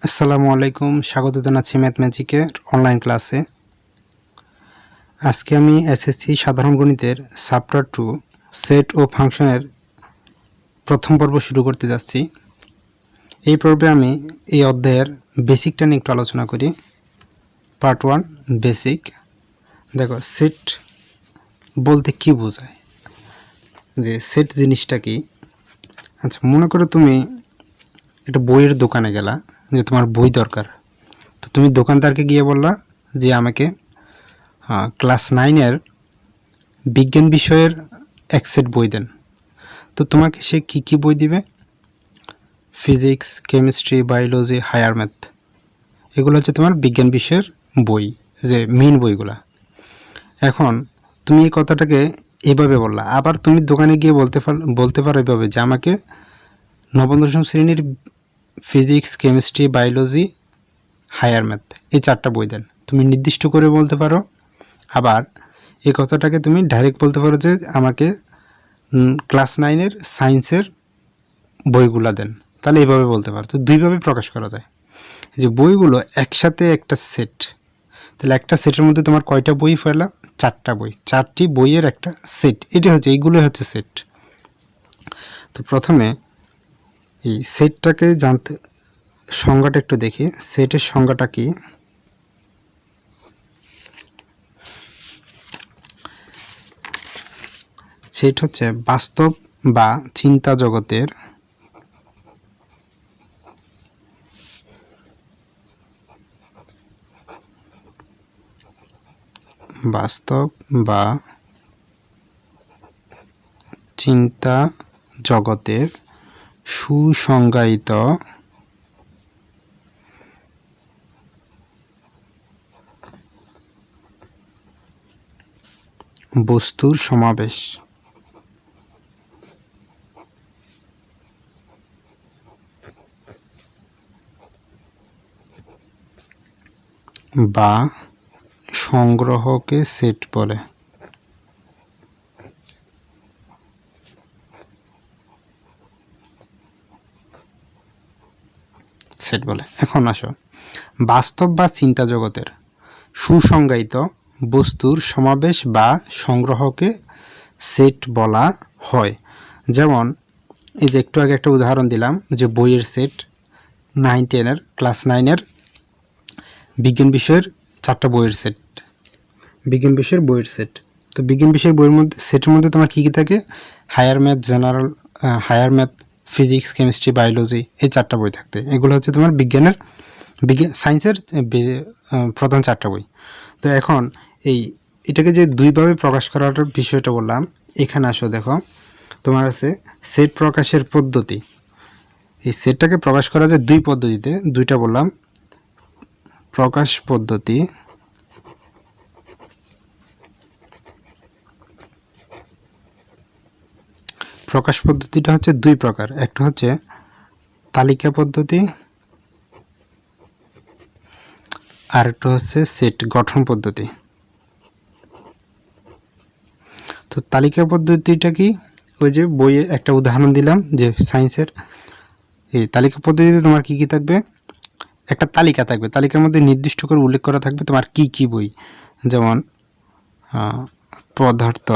আসসালামু আলাইকুম, স্বাগত জানাচ্ছি ম্যাথমেটিকের অনলাইন ক্লাসে। আজকে আমি এসএসসি সাধারণ গণিতের চ্যাপ্টার 2 সেট ও ফাংশনের প্রথম পর্ব শুরু করতে যাচ্ছি। এই পর্বে আমি এই অধ্যায়ের বেসিকটা নিয়ে একটু আলোচনা করি। Part 1 basic. দেখো, সেট বলতে কি বোঝায়, যে সেট জিনিসটা কি। আচ্ছা, মনে করো তুমি একটা বইয়ের দোকানে গেলা, যে তোমার বই দরকার। তো তুমি দোকানদারকে গিয়ে বললা যে আমাকে ক্লাস 9-এর বিজ্ঞান বিষয়ের এক সেট বই দেন। তো তোমাকে সে কী কী বই দিবে? Physics, chemistry, biology, higher math, এগুলো হচ্ছে তোমার বিজ্ঞান বিষয়ের বই, যে মেইন বইগুলা। এখন তুমি এই কথাটাকে এভাবে বললা, আবার তুমি দোকানে গিয়ে বলতে পারো এভাবে যে আমাকে নবম দশম শ্রেণীর physics, chemistry, biology, higher math এই 4টা বই দেন। তুমি নির্দিষ্ট করে বলতে পারো। আবার এই কথাটাকে তুমি ডাইরেক্ট বলতে পারো যে আমাকে ক্লাস 9-এর সায়েন্সের বইগুলা দেন। তাহলে এইভাবে বলতে পারো। তো দুইভাবে প্রকাশ করা যায়, যে বইগুলো একসাথে একটা সেট। তাহলে একটা সেটের মধ্যে তোমার কয়টা বই ফেলা? 4টা বই, 4টি বইয়ের একটা সেট। এটা হচ্ছে, এইগুলোই হচ্ছে সেট। তো প্রথমে এই সেটটাকে জানতে সংজ্ঞাটা একটু দেখি। সেটের সংজ্ঞাটা কি? সেট হচ্ছে বাস্তব বা চিন্তা জগতের বাস্তব বা চিন্তা জগতের সুসংজ্ঞায়িত বস্তুর সমাবেশ। বা সংগ্রহকে সেট বলে। সেট বলে। এখন আসো, বাস্তব বা চিন্তা জগতের সুসংজ্ঞায়িত বস্তুর সমাবেশ বা সংগ্রহকে সেট বলা হয়। যেমন এই যে একটু আগে একটা উদাহরণ দিলাম, যে বইয়ের সেট 9-10-এর ক্লাস 9-এর বিজ্ঞান বিষয়ের 4টা বইয়ের সেট, বিজ্ঞান বিষয়ের বইয়ের সেট। তো বিজ্ঞান বিষয়ের বইয়ের মধ্যে সেটের মধ্যে তোমার কী কী থাকে? Higher math, general, higher math, physics, chemistry, biology, এই 4টা বই থাকতে। এগুলো হচ্ছে তোমার সায়েন্সের প্রধান 4টা বই। তো এখন এটাকে যে দুইভাবে প্রকাশ করার বিষয়টা বললাম, এখানে আসো দেখো, তোমার আছে সেট প্রকাশের পদ্ধতি। এই সেটটাকে প্রকাশ করা যায় দুই পদ্ধতিতে, দুইটা বললাম। প্রকাশ পদ্ধতি, প্রকাশ পদ্ধতিটা হচ্ছে দুই প্রকার। একটা হচ্ছে তালিকা পদ্ধতি, আর একটা হচ্ছে সেট গঠন পদ্ধতি। তো তালিকা পদ্ধতিটা কি? ওই যে বইয়ে একটা উদাহরণ দিলাম, যে সায়েন্সের এই তালিকা পদ্ধতিতে তোমার কি কি থাকবে? একটা তালিকা থাকবে, তালিকার মধ্যে নির্দিষ্ট করে উল্লেখ করা থাকবে তোমার কি কি বই। যেমন পদার্থ,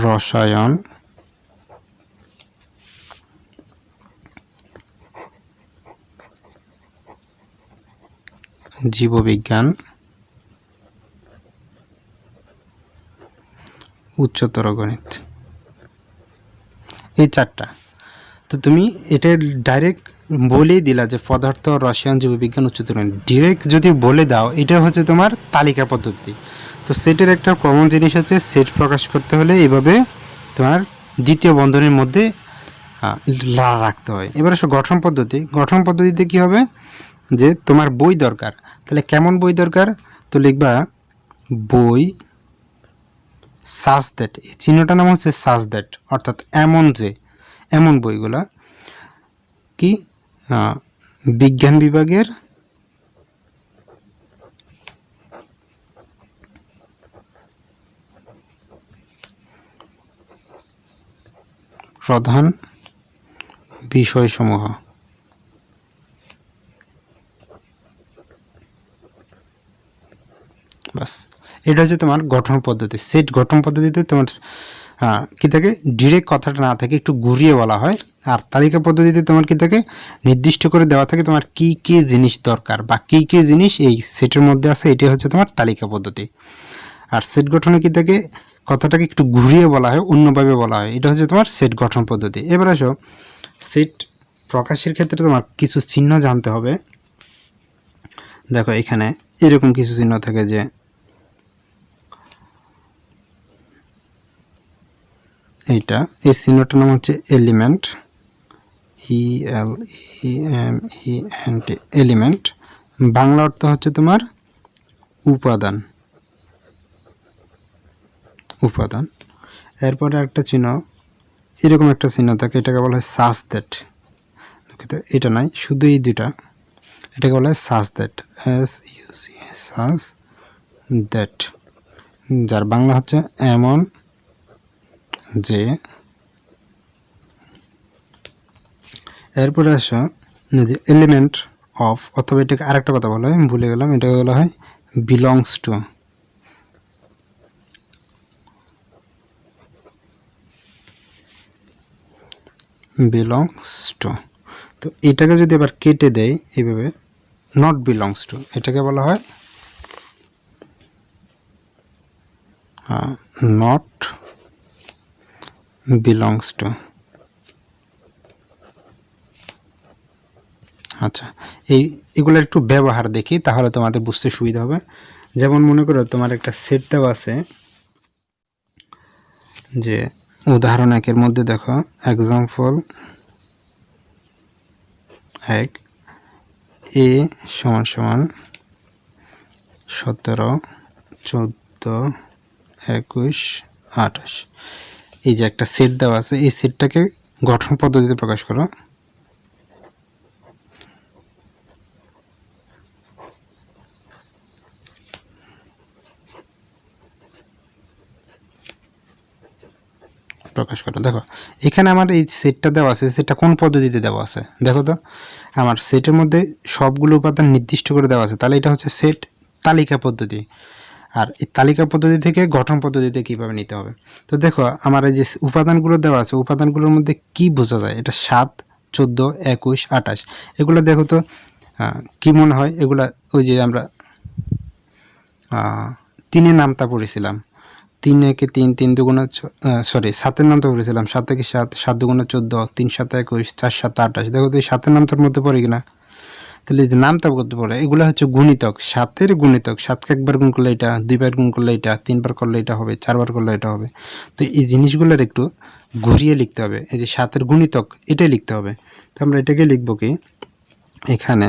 রসায়ন, জীববিজ্ঞান, উচ্চতর গণিত, এই 4টা। তো তুমি এটা ডাইরেক্ট বলেই দিলা যে পদার্থ, রসায়ন, জীববিজ্ঞান, উচ্চতর গণিত। ডিরেক্ট যদি বলে দাও, এটা হচ্ছে তোমার তালিকা পদ্ধতি। তো সেটের একটা কমন জিনিস হচ্ছে, সেট প্রকাশ করতে হলে এইভাবে তোমার দ্বিতীয় বন্ধনীর মধ্যে রাখতে হয়। এবার আসলে গঠন পদ্ধতি। গঠন পদ্ধতিতে কী হবে? যে তোমার বই দরকার, তাহলে কেমন বই দরকার? তো লিখবা বই সাজ দ্যাট, এই চিহ্নটার নাম হচ্ছে সাজ দ্যাট, অর্থাৎ এমন যে, এমন বইগুলা কি বিজ্ঞান বিভাগের প্রধান বিষয়সমূহ। বাস, এটা হচ্ছে তোমার গঠন পদ্ধতি। সেট গঠন পদ্ধতিতে তোমার কি থাকে, ডিরেক্ট কথাটা না থাকে, একটু ঘুরিয়ে বলা হয়। আর তালিকা পদ্ধতিতে তোমার কি থাকে, নির্দিষ্ট করে দেওয়া থাকে তোমার কি কি জিনিস দরকার বা কি কি জিনিস এই সেটের মধ্যে আছে, এটাই হচ্ছে তোমার তালিকা পদ্ধতি। আর সেট গঠনে কি থাকে, কথাটাকে একটু ঘুরিয়ে বলা হয়, অন্যভাবে বলা হয়, এটা হচ্ছে তোমার সেট গঠন পদ্ধতি। এবার আসো, সেট প্রকাশের ক্ষেত্রে তোমার কিছু চিহ্ন জানতে হবে। দেখো এখানে এরকম কিছু চিহ্ন থাকে, যে এইটা, এই চিহ্নটার নাম হচ্ছে এলিমেন্ট, ELEMENT, এলিমেন্ট। বাংলা অর্থ হচ্ছে তোমার উপাদান, উপাদান। এরপরে একটা চিহ্ন, এরকম একটা চিহ্ন থাকে, এটাকে বলা হয় সাস দ্যাট। এটা নাই, শুধু এই দুটা, এটাকে বলা হয় সাস দ্যাট, SUC, সাস দ্যাট, যার বাংলা হচ্ছে এমন যে। এরপরে আসো যে এলিমেন্ট অফ, অথবা এটাকে আরেকটা কথা বলা হয়, আমি ভুলে গেলাম, এটাকে বলা হয় বিলংস টু। বিলংস টু, তো এটাকে যদি আবার কেটে দেয় এইভাবে, নট বিলংস টু, এটাকে বলা হয় নট বিলংস টু। আচ্ছা, এগুলোর একটু ব্যবহার দেখি, তাহলে তোমাদের বুঝতে সুবিধা হবে। যেমন মনে করো তোমার একটা সেট দেওয়া আছে, যে উদাহরণ একের মধ্যে দেখো, এক্সাম্পল 1, A = 17, 14, 21, 28। এই যে একটা সেট দেওয়া আছে, এই সেটটাকে গঠন পদ্ধতিতে প্রকাশ করো। প্রকাশ করো। দেখো এখানে আমার এই সেটটা দেওয়া আছে, সেটটা কোন পদ্ধতিতে দেওয়া আছে দেখো তো, আমার সেটের মধ্যে সবগুলো উপাদান নির্দিষ্ট করে দেওয়া আছে, তাহলে এটা হচ্ছে সেট তালিকা পদ্ধতি। আর এই তালিকা পদ্ধতি থেকে গঠন পদ্ধতিতে কীভাবে নিতে হবে, তো দেখো আমার এই যে উপাদানগুলো দেওয়া আছে, উপাদানগুলোর মধ্যে কি বোঝা যায়, এটা 7, 14, 21, 28, এগুলো দেখো তো কি মনে হয়, এগুলা ওই যে আমরা 3-এর নামতা পড়েছিলাম, 3 একে 3, 3 দুগুণে 7-এর নামতা পড়েছিলাম, 7 একে 7, 7 দুগুণে 14, 3 7 21, 4 7 28, দেখো তো এই 7-এর নামতার মধ্যে পড়ে কিনা, তাহলে যে নামতা করতে পড়ে, এগুলো হচ্ছে গুণিতক, 7-এর গুণিতক। 7কে একবার গুণ করলে এটা, 2বার গুণ করলে এটা, 3বার করলে এটা হবে, 4বার করলে এটা হবে। তো এই জিনিসগুলোর একটু ঘুরিয়ে লিখতে হবে, এই যে 7-এর গুণিতক এটাই লিখতে হবে। তো আমরা এটাকে লিখব কি, এখানে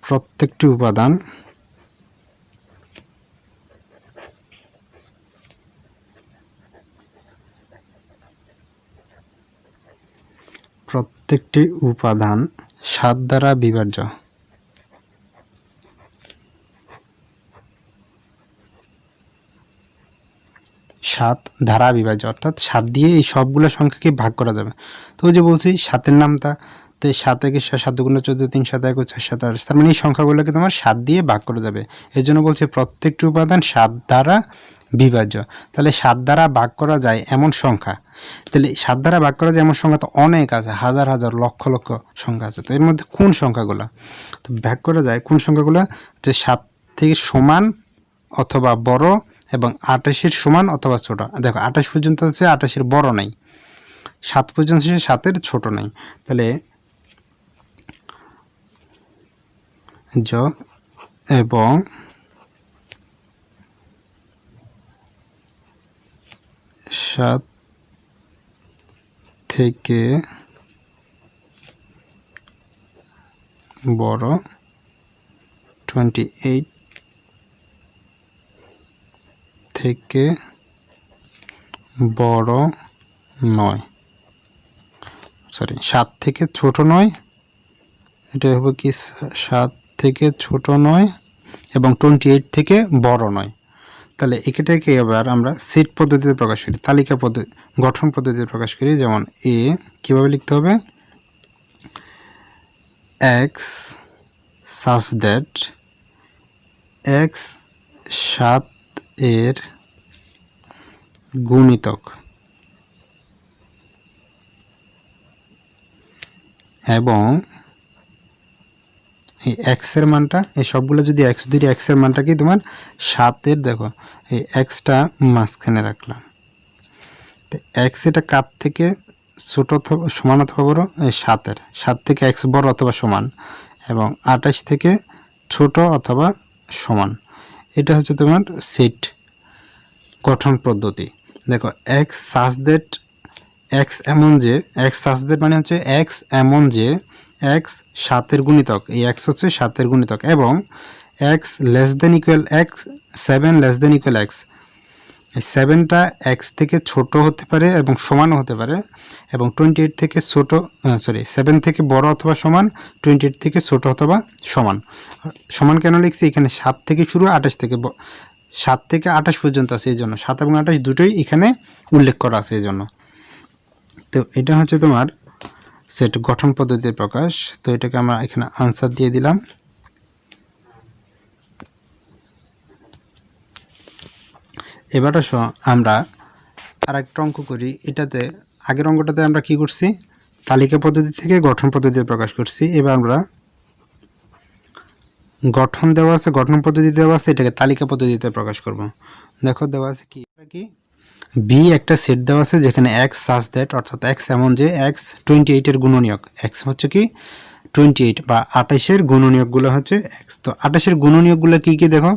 প্রত্যেকটি উপাদান প্রত্যেকটি উপাদান 7 দ্বারা বিভাজ্য। 7 দ্বারা বিভাজ্য, অর্থাৎ 7 দিয়ে এই সবগুলো সংখ্যাকে ভাগ করা যাবে। তো ওই যে বলছি 7-এর নামটা, তো 7 একে 7 দুগুণে 14, 3 7 21, 4 7 28, তার মানে এই সংখ্যাগুলোকে তোমার 7 দিয়ে ভাগ করা যাবে। এর জন্য বলছে প্রত্যেকটি উপাদান 7 দ্বারা বিভাজ্য। তাহলে 7 দ্বারা ভাগ করা যায় এমন সংখ্যা, তাহলে 7 দ্বারা ভাগ করা যায় এমন সংখ্যা তো অনেক আছে, হাজার হাজার লক্ষ লক্ষ সংখ্যা আছে। তো এর মধ্যে কোন সংখ্যাগুলো তো ভাগ করা যায়, কোন সংখ্যাগুলো যে 7 থেকে সমান অথবা বড় এবং 28-এর সমান অথবা ছোট। দেখো 28 পর্যন্ত আছে, 28-এর বড় নাই, 7 পর্যন্ত আছে, 7-এর ছোট নাই। তাহলে এবং সাত থেকে বড় 28 থেকে বড় 9, 7 থেকে ছোট 9, এটা হবে কি 7 থেকে ছোট 9 এবং 28 থেকে বড় 9। তাহলে এটাকে এবার আমরা সেট পদ্ধতিতে প্রকাশ করি, তালিকা পদ্ধতি গঠন পদ্ধতিতে প্রকাশ করি। যেমন এ কীভাবে লিখতে হবে, এক্স সাচ দ্যাট এক্স 7 এর গুণিতক এবং এই এক্স এর মানটা, এই সবগুলো যদি এক্স ধরি, এক্স এর মানটা কি তোমার 7 এর, দেখো এই এক্সটা মাঝখানে রাখলাম। তো এক্স এটা কার থেকে ছোট অথবা সমান অথবা বড়, এই 7 থেকে এক্স বড় অথবা সমান, এবং 28 থেকে ছোট অথবা সমান। এটা হচ্ছে তোমার সেট গঠন পদ্ধতি। দেখো এক্স সাচ দ্যাট এক্স এমন যে, এক্স সাচ দ্যাট মানে হচ্ছে এক্স এমন যে এক্স 7 এর গুণিতক, এই এক্স হচ্ছে 7 এর গুণিতক, এবং x less than equal x 7 less than equal x. এই 7টা এক্স থেকে ছোট হতে পারে এবং সমানও হতে পারে, এবং 28 থেকে ছোট 7 থেকে বড় অথবা সমান, 28 থেকে ছোট অথবা সমান। সমান কেন লিখছি, এখানে 7 থেকে শুরু, 28 থেকে 7 থেকে 28 পর্যন্ত আছে, এই জন্য 7 এবং 28 দুটোই এখানে উল্লেখ করা আছে এই জন্য। তো এটা হচ্ছে তোমার সেট গঠন পদ্ধতির প্রকাশ। তো এটাকে আমরা এখানে আনসার দিয়ে দিলাম। এবার আসো আমরা আরেকটা অঙ্ক করি। এটাতে আগের অঙ্কটাতে আমরা কি করছি, তালিকা পদ্ধতি থেকে গঠন পদ্ধতিতে প্রকাশ করছি। এবার আমরা গঠন দেওয়া আছে, গঠন পদ্ধতি দেওয়া আছে, এটাকে তালিকা পদ্ধতিতে প্রকাশ করব। দেখো দেওয়া আছে কি বি একটা সেট দেওয়া আছে যেখানে এক্স সাচ দ্যাট, অর্থাৎ এক্স এমন যে এক্স 28 এর গুণনীয়ক, এক্স হচ্ছে কি 28 বা 28 এর গুণনীয়কগুলো হচ্ছে এক্স। তো 28 এর গুণনীয়কগুলো কি কি দেখো,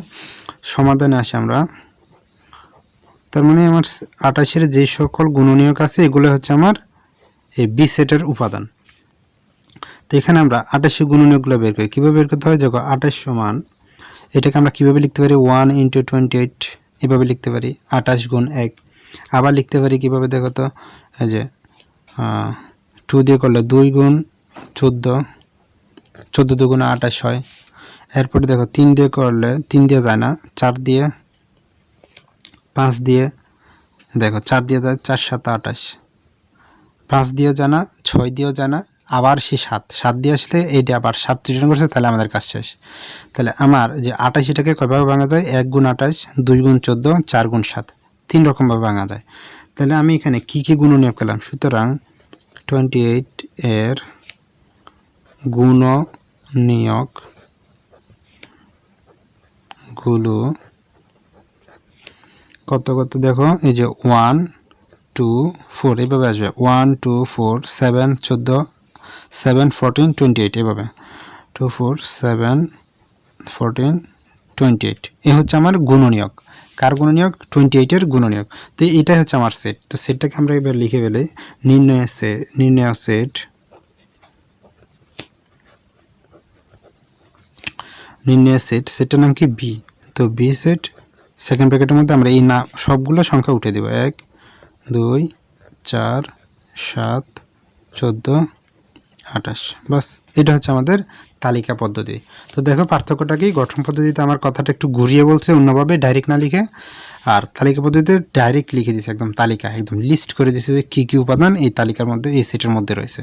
সমাধানে আসে আমরা। তার মানে আমার 28 এর যে সকল গুণনীয়ক আছে এগুলো হচ্ছে আমার এই বি সেটের উপাদান। তো এখানে আমরা 28 এর গুণনীয়কগুলো বের করি। কীভাবে বের করতে হয়, দেখো 28 সমান, এটাকে আমরা কীভাবে লিখতে পারি, 1 × 28 এভাবে লিখতে পারি, 28 গুণ 1। আবার লিখতে পারি কীভাবে, দেখো তো, এই যে 2 দিয়ে করলে 2 গুণ 14, 14 দুগুণে 28 হয়। এরপরে দেখো 3 দিয়ে করলে 3 দিয়ে যায় না, 4 দিয়ে, 5 দিয়ে, দেখো 4 দিয়ে যায়, 4 × 7 = 28, 5 দিয়েও জানা, 6 দিয়েও জানা, আবার সে 7 দিয়ে আসলে এইটা আবার 7 রিটার্ন করছে, তাহলে আমাদের কাজ শেষ। তাহলে আমার যে 28 এটাকে কয়ভাবে ভাঙা যায়, 1 গুণ 28, 2 গুণ 14, 4 গুণ 7, 3 রকমভাবে ভাঙা যায়। তাহলে আমি এখানে কি কি গুণনীয়ক পেলাম, সুতরাং 28 এর গুণনীয়কগুলো কত কত দেখো, এই যে 1 2 4 এভাবে আসবে, 1 2 4 7 14 7 14 28 এভাবে, 2 4 7 14 28। এ হচ্ছে আমার গুণনীয়ক। কার গুণনীয়ক, 28 এর গুণনীয়ক। তো এটাই হচ্ছে আমার সেট। তো সেটটাকে আমরা এবার লিখে ফেলি, নির্ণয় সেট সেটটার নাম কি বি। তো বি সেট, সেকেন্ড ব্র্যাকেটের মধ্যে আমরা এই না সবগুলো সংখ্যা উঠে দেব, 1 2 4 7 14 28, বাস। এটা হচ্ছে আমাদের তালিকা পদ্ধতি। তো দেখো পার্থক্যটা কি, গঠন পদ্ধতিতে আমার কথাটা একটু ঘুরিয়ে বলছে, অন্যভাবে ডাইরেক্ট না লিখে, আর তালিকা পদ্ধতিতে ডাইরেক্ট লিখে দিছে, একদম তালিকা, একদম লিস্ট করে দিছে যে কী কী উপাদান এই তালিকার মধ্যে, এই সেটের মধ্যে রয়েছে।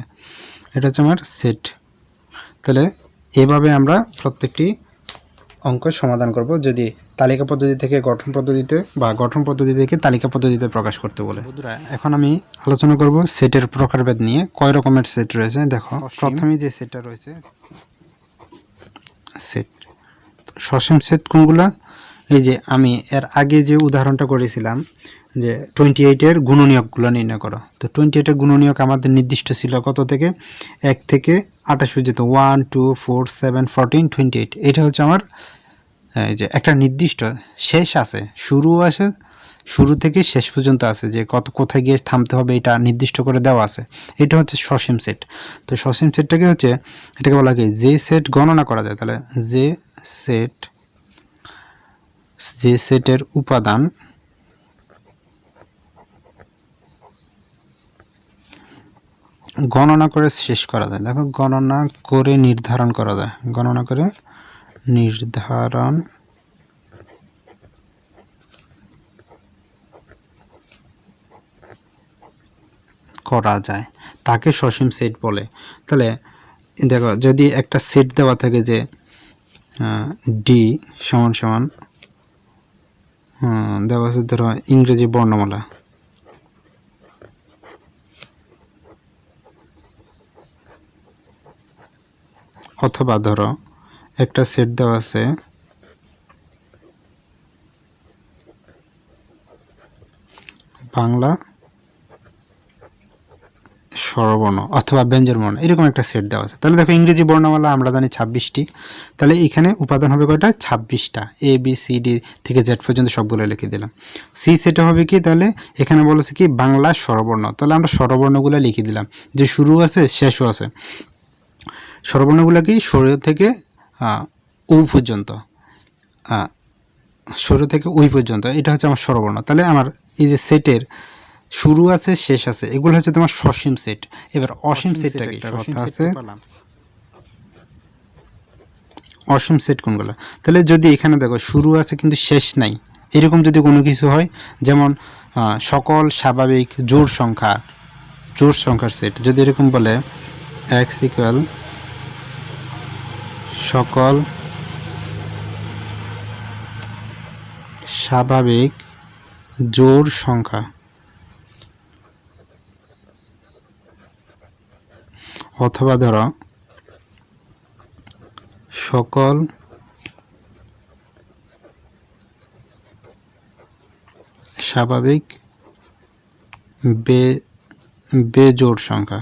এটা হচ্ছে আমার সেট। তাহলে এভাবে আমরা প্রত্যেকটি অঙ্ক সমাধান করব যদি তালিকা পদ্ধতি থেকে গঠন পদ্ধতিতে বা গঠন পদ্ধতি থেকে তালিকা পদ্ধতিতে প্রকাশ করতে বলে। বন্ধুরা এখন আমি আলোচনা করব সেটের প্রকারভেদ নিয়ে, কয় রকমের সেট রয়েছে। দেখো প্রথমেই যে সেটটা রয়েছে সেট, সসীম সেট কোনগুলা, এই যে আমি এর আগে যে উদাহরণটা করেছিলাম যে 28 এর গুণনীয়কগুলো নির্ণয় করো। তো 28 এর গুণনীয়ক আমাদের নির্দিষ্ট ছিল কত থেকে, 1 থেকে 28 পর্যন্ত, 1 2 4 7 14 28। এটা হচ্ছে আমার এই যে একটা নির্দিষ্ট শেষ আছে, শুরু আছে, শুরু থেকে শেষ পর্যন্ত আছে, যে কোথায় গিয়ে থামতে হবে এটা নির্দিষ্ট করে দেওয়া আছে। এটা হচ্ছে সসীম সেট। তো সসীম সেটটাকে হচ্ছে, এটাকে বলা হয় যে সেট গণনা করা যায়। তাহলে যে সেটের উপাদান গণনা করে শেষ করা যায়। দেখো গণনা করে নির্ধারণ করা যায়, গণনা করে নির্ধারণ করা যায় তাকে সসীম সেট বলে। তাহলে দেখো যদি একটা সেট দেওয়া থাকে যে ডি সমান সমান দেওয়া আছে ধরো ইংরেজি বর্ণমালা, অথবা ধরো একটা সেট দেওয়া আছে বাংলা স্বরবর্ণ অথবা ব্যঞ্জনবর্ণ, এরকম একটা সেট দেওয়া আছে। তাহলে দেখো ইংরেজি বর্ণমালা আমরা জানি 26টি, তাহলে এখানে উপাদান হবে কয়টা? 26টা। এ বি সি ডি থেকে জেড পর্যন্ত সবগুলো লিখে দিলাম। সি সেটে হবে কি? তাহলে এখানে বলেছে কি বাংলা স্বরবর্ণ, তাহলে আমরা স্বরবর্ণগুলো লিখে দিলাম, যে শুরু আছে শেষও আছে। স্বরবর্ণগুলো কি? শুরু থেকে উ পর্যন্ত, শুরু থেকে ওই পর্যন্ত, এটা হচ্ছে আমার স্বরবর্ণ। তাহলে আমার এই যে সেটের শুরু আছে শেষ আছে, এগুলো হচ্ছে তোমার সসীম সেট। এবার অসীম সেটটা কি? আছে অসীম সেট কোনগুলো? তাহলে যদি এখানে দেখো শুরু আছে কিন্তু শেষ নাই, এরকম যদি কোনো কিছু হয়, যেমন সকল স্বাভাবিক জোড় সংখ্যার সেট, যদি এরকম বলে x ইকুয়াল সকল স্বাভাবিক জোড় সংখ্যা, অথবা ধরো সকল স্বাভাবিক বেজোড় সংখ্যা,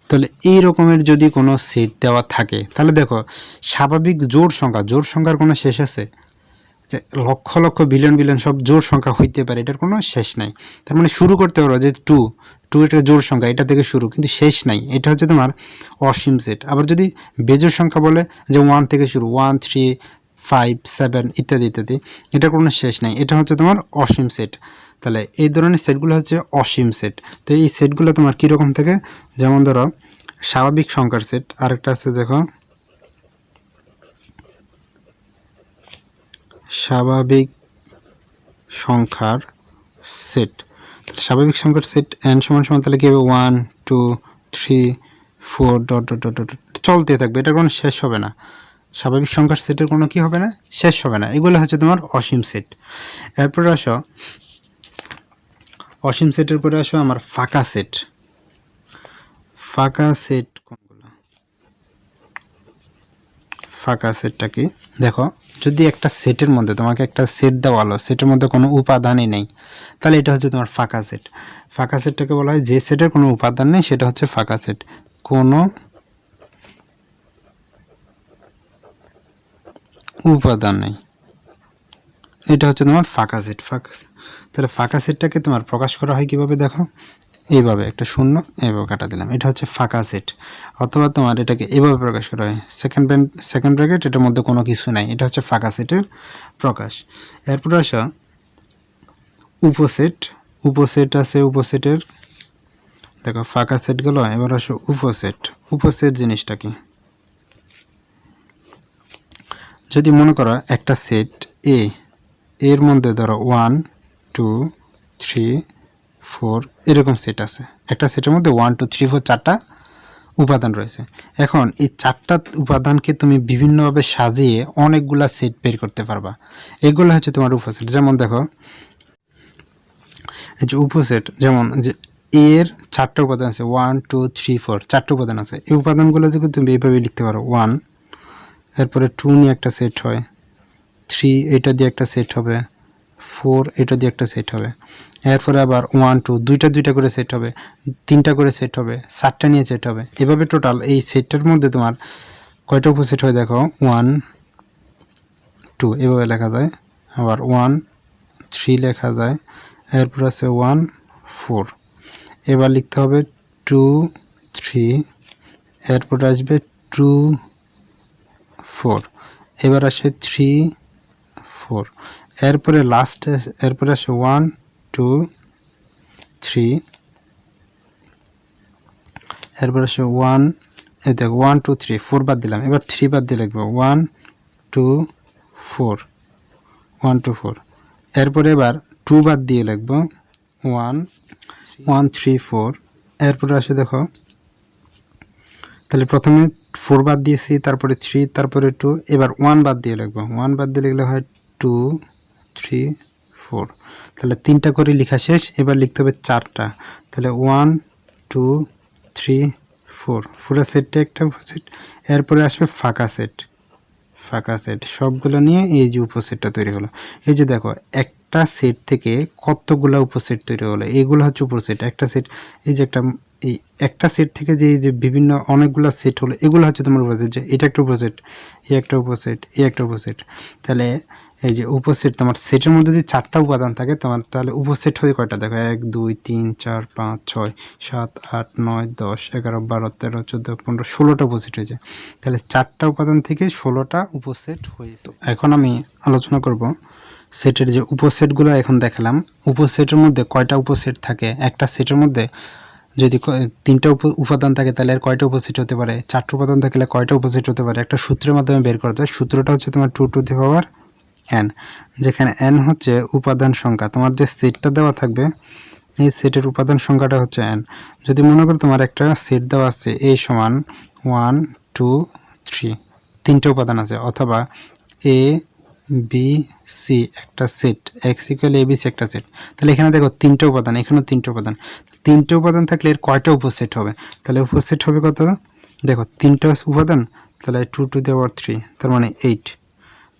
তাহলে এই রকমের যদি কোনো সেট দেওয়া থাকে, তাহলে দেখো স্বাভাবিক জোড় সংখ্যার কোনো শেষ আছে? যে লক্ষ লক্ষ বিলিয়ন বিলিয়ন সব জোড় সংখ্যা হইতে পারে, এটার কোনো শেষ নাই। তার মানে শুরু করতে পারো যে টু এটা জোড় সংখ্যা, এটা থেকে শুরু, কিন্তু শেষ নাই, এটা হচ্ছে তোমার অসীম সেট। আবার যদি বেজোড় সংখ্যা বলে যে 1 থেকে শুরু, 1 3 5 7 ইত্যাদি ইত্যাদি, এটার কোনো শেষ নাই, এটা হচ্ছে তোমার অসীম সেট। তাহলে এই ধরনের সেটগুলো হচ্ছে অসীম সেট। তো এই সেটগুলো তোমার কীরকম থাকে? যেমন ধরো স্বাভাবিক সংখ্যার সেট, আরেকটা আছে দেখো স্বাভাবিক সংখ্যার সেট। তাহলে স্বাভাবিক সংখ্যার সেট n সমান সমান তাহলে কি হবে? 1 2 3 4 ডট ডট ডট ডট চলতে থাকবে, এটার কোনো শেষ হবে না। স্বাভাবিক সংখ্যার সেটের কোনো কি হবে না? শেষ হবে না। এগুলো হচ্ছে তোমার অসীম সেট। এরপরে আসো অসীম সেটের পরে আসো আমার ফাঁকা সেট। ফাঁকা সেট কোনগুলো? ফাঁকা সেটটা কি? দেখো যদি একটা সেটের মধ্যে তোমাকে একটা সেট দেওয়া হলো, সেটের মধ্যে কোনো উপাদানই নেই, তাহলে এটা হচ্ছে তোমার ফাঁকা সেট। ফাঁকা সেটটাকে বলা হয় যে সেটের কোনো উপাদান নেই, সেটা হচ্ছে ফাঁকা সেট। কোনো উপাদান নেই, এটা হচ্ছে তোমার ফাঁকা সেট। তাহলে ফাঁকা সেটটাকে তোমার প্রকাশ করা হয় কিভাবে? দেখো এইভাবে একটা শূন্য এইভাবে কাটা দিলাম, এটা হচ্ছে ফাঁকা সেট। অথবা তোমার এটাকে এভাবে প্রকাশ করা হয়, সেকেন্ড ব্র্যাকেট, এটার মধ্যে কোনো কিছু নাই, এটা হচ্ছে ফাঁকা সেটের প্রকাশ। এরপরে আসা উপসেট। উপসেট আছে, উপসেটের দেখো ফাঁকা সেট গেল। এবার আসো উপসেট। উপসেট জিনিসটা কি? যদি মনে করো একটা সেট এর মধ্যে ধরো 1 2 3 4 এরকম সেট আছে, একটা সেটের মধ্যে 1 2 3 4 চারটা উপাদান রয়েছে। এখন এই চারটা উপাদানকে তুমি বিভিন্নভাবে সাজিয়ে অনেকগুলা সেট বের করতে পারবা, এগুলো হচ্ছে তোমার উপসেট। যেমন দেখো এই যে উপসেট, যেমন যে এর চারটা উপাদান আছে, 1 2 3 4 চারটা উপাদান আছে, এই উপাদানগুলো যদি তুমি এইভাবে লিখতে পারো, 1 এরপরে 2 নিয়ে একটা সেট হয়, 3 এটা দিয়ে একটা সেট হবে, 4 এটা দিয়ে একটা সেট হবে, এরপরে আবার 1 2 দুইটা করে সেট হবে, 3টা করে সেট হবে, 4টা নিয়ে সেট হবে। এভাবে টোটাল এই সেটটার মধ্যে তোমার কয়টা উপসেট হয় দেখো, 1 2 এভাবে লেখা যায়, আবার 1 3 লেখা যায়, এরপর আছে 1 4, এবার লিখতে হবে 2 3, এরপর আসবে 2 4, এবার আসে 3 4, এরপরে লাস্টে এরপরে আসে 1 2 3, এরপর আসে 1, এই দেখো 1 2 3 4 বাদ দিলাম, এবার 3 বাদ দিয়ে লিখবো 1 2 4 1 2 4, এরপরে এবার 2 বাদ দিয়ে লিখবো 1 1 3 4, এরপরে আসে দেখো, তাহলে প্রথমে 4 বাদ দিয়েছি, তারপরে 3, তারপরে 2, এবার 1 বাদ দিয়ে লিখবো। 1 বাদ দিয়ে লিখলে হয় 2 3 4। তাহলে 3টা করে লেখা শেষ, এবার লিখতে হবে 4টা। তাহলে 1 2 3 4, পুরো সেটটা একটা উপসেট। এরপরে আসবে ফাঁকা সেট, ফাঁকা সেট সবগুলো নিয়ে এই যে উপসেটটা তৈরি হলো। এই যে দেখো একটা সেট থেকে কতগুলো উপসেট তৈরি হলো, এইগুলো হচ্ছে উপসেট। একটা সেট, এই যে এই একটা সেট থেকে যে বিভিন্ন অনেকগুলো সেট হলো, এগুলো হচ্ছে তোমার উপসেট। যে এটা একটা উপসেট, এই একটা উপসেট, এই একটা উপসেট। তাহলে এই যে উপসেট, তোমার সেটের মধ্যে যদি 4টা উপাদান থাকে তোমার, তাহলে উপসেট হয়ে কয়টা দেখো, 1 2 3 4 5 6 7 8 9 10 11 12 13 14 15 16টা উপসেট হয়েছে। তাহলে 4টা উপাদান থেকে 16টা উপসেট হয়েছে। এখন আমি আলোচনা করব সেটের যে উপসেটগুলো এখন দেখালাম, উপসেটের মধ্যে কয়টা উপসেট থাকে। একটা সেটের মধ্যে যদি 3টা উপাদান থাকে তাহলে আর কয়টা উপসেট হতে পারে, 4টা উপাদান থাকলে কয়টা উপসেট হতে পারে, একটা সূত্রের মাধ্যমে বের করা যায়। সূত্রটা হচ্ছে তোমার 2 টু দি পাওয়ার n, যেখানে n হচ্ছে উপাদান সংখ্যা। তোমার যে সেটটা দেওয়া থাকবে এই সেটের উপাদান সংখ্যাটা হচ্ছে n। যদি মনে করো তোমার একটা সেট দেওয়া আছে a সমান 1 2 3, 3টে উপাদান আছে, অথবা a b c একটা set, x equal a b c একটা সেট। তাহলে এখানে দেখো 3টে উপাদান, এখানেও 3টে উপাদান। 3টে উপাদান থাকলে এর কয়টা উপসেট হবে, তাহলে উপসেট হবে কত, দেখো 3টা উপাদান, তাহলে 2 টু দি পাওয়ার 3, তার মানে 8।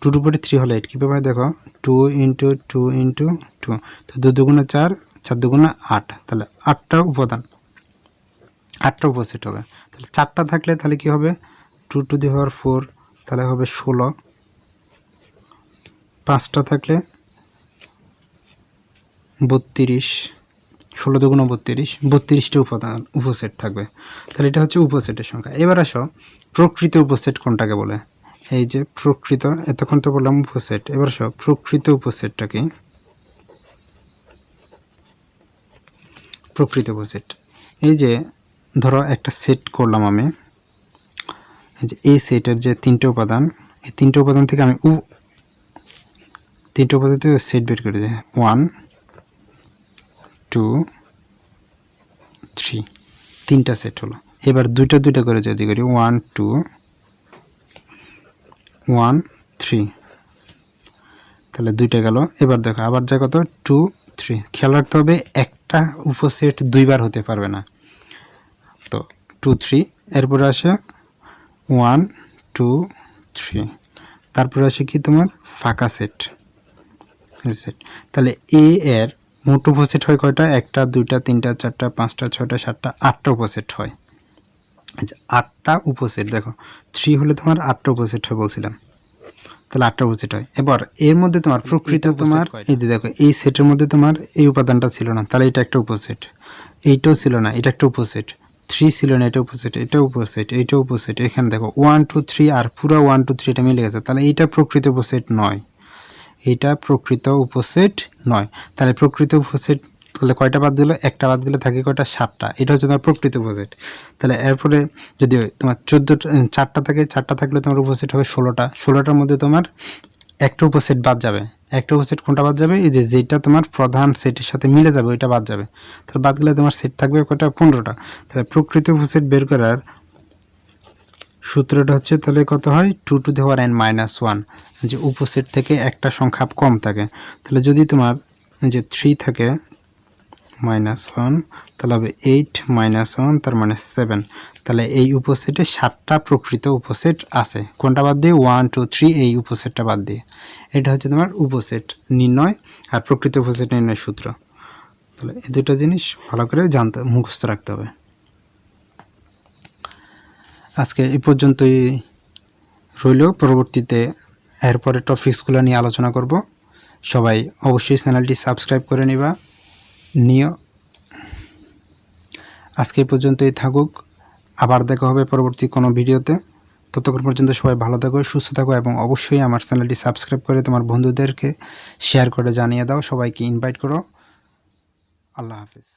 2 টু পাওয়ার 3 হলে 8, কীভাবে দেখো 2 ইন্টু 2 ইন্টু 2, তো 2 দুগুণে 4, 4 দুগুণে 8, তাহলে 8টা উপাদান, 8টা উপসেট হবে। তাহলে 4টা থাকলে তাহলে কি হবে 2 টু দি পাওয়ার 4, তাহলে হবে 16। 5টা থাকলে 32, 16 দুগুণ 32, 32টা উপাদান উপসেট থাকবে। তাহলে এটা হচ্ছে উপসেটের সংখ্যা। এবার আসো প্রকৃত উপসেট কোনটাকে বলে। এই যে প্রকৃত, এতক্ষণ তো বললাম উপসেট, এবার আসো প্রকৃত উপসেটটা কি। প্রকৃত উপসেট, এই যে ধরো একটা সেট করলাম আমি, এই যে এই সেটের যে 3টে উপাদান, এই 3টে উপাদান থেকে আমি 3টে উপাদান থেকে সেট বের করে দিই, 1 2 3, 3টা সেট হলো। এবার দুইটা দুইটা করে যদি করি 1 2 1 3, তাহলে 2টা গেল। এবার দেখো আবার যা কত 2 3, খেয়াল রাখতে হবে একটা উপসেট দুইবার হতে পারবে না। তো 2 3, এরপরে আসে 1 2 3, তারপরে আসে কি তোমার ফাঁকা সেট। তাহলে এ এর মোট উপসেট হয় কয়টা, 1টা 2টা 3টা 4টা 5টা 6টা 7টা 8টা উপসেট হয়। আচ্ছা 8টা উপসেট, দেখো 3 হলে তোমার 8টা উপসেট হয় বলছিলাম, তাহলে 8টা উপসেট হয়। এবার এর মধ্যে তোমার প্রকৃত তোমার এই যে দেখো এই সেটের মধ্যে তোমার এই উপাদানটা ছিল না, তাহলে এটা একটা উপসেট। এইটাও ছিল না, এটা একটা উপসেট। 3 ছিল না, এটা উপসেট, এটা উপসেট, এটা উপসেট। এখানে দেখো 1 2 3 আর পুরো 1 2 3 এটা মিলে গেছে, তাহলে এইটা প্রকৃত উপসেট নয়, এটা প্রকৃত উপসেট নয়। তাহলে প্রকৃত উপসেট তাহলে কয়টা বাদ দিল, একটা বাদ দিলে থাকে কয়টা, 7টা। এটা হচ্ছে তোমার প্রকৃত উপসেট। তাহলে এরপরে যদি তোমার 4টা থাকে, 4টা থাকলে তোমার উপসেট হবে 16টা। 16টার মধ্যে তোমার একটা উপসেট বাদ যাবে। একটা উপসেট কোনটা বাদ যাবে, এই যে যেটা তোমার প্রধান সেটের সাথে মিলে যাবে ওইটা বাদ যাবে। তাহলে বাদ গেলে তোমার সেট থাকবে কয়টা, 15টা। তাহলে প্রকৃত উপসেট বের করার সূত্রটা হচ্ছে তাহলে কত হয়, 2 to the power n minus 1, যে উপসেট থেকে একটা সংখ্যা কম থাকে। তাহলে যদি তোমার যে 3 থাকে -1, তাহলে হবে 8 - 1, তার মানে 7। তাহলে এই উপসেটে 7টা প্রকৃত উপসেট আছে, কোনটা বাদ দিয়ে 1 2 3 এই উপসেটটা বাদ দিয়ে। এটা হচ্ছে তোমার উপসেট নির্ণয় আর প্রকৃত উপসেট নির্ণয় সূত্র। তাহলে এই দুটো জিনিস ভালো করে জানতে মুখস্থ রাখতে হবে। আজকে এই পর্যন্তই রইল, পরবর্তীতে এরপরে টপিকসগুলো নিয়ে আলোচনা করব। সবাই অবশ্যই চ্যানেলটি সাবস্ক্রাইব করে নিও। আজকে এই পর্যন্তই থাকুক, আবার দেখা হবে পরবর্তী কোনো ভিডিওতে। ততক্ষণ পর্যন্ত সবাই ভালো থাকো, সুস্থ থাকো এবং অবশ্যই আমার চ্যানেলটি সাবস্ক্রাইব করে তোমার বন্ধুদেরকে শেয়ার করে জানিয়ে দাও, সবাইকে ইনভাইট করো। আল্লাহ হাফেজ।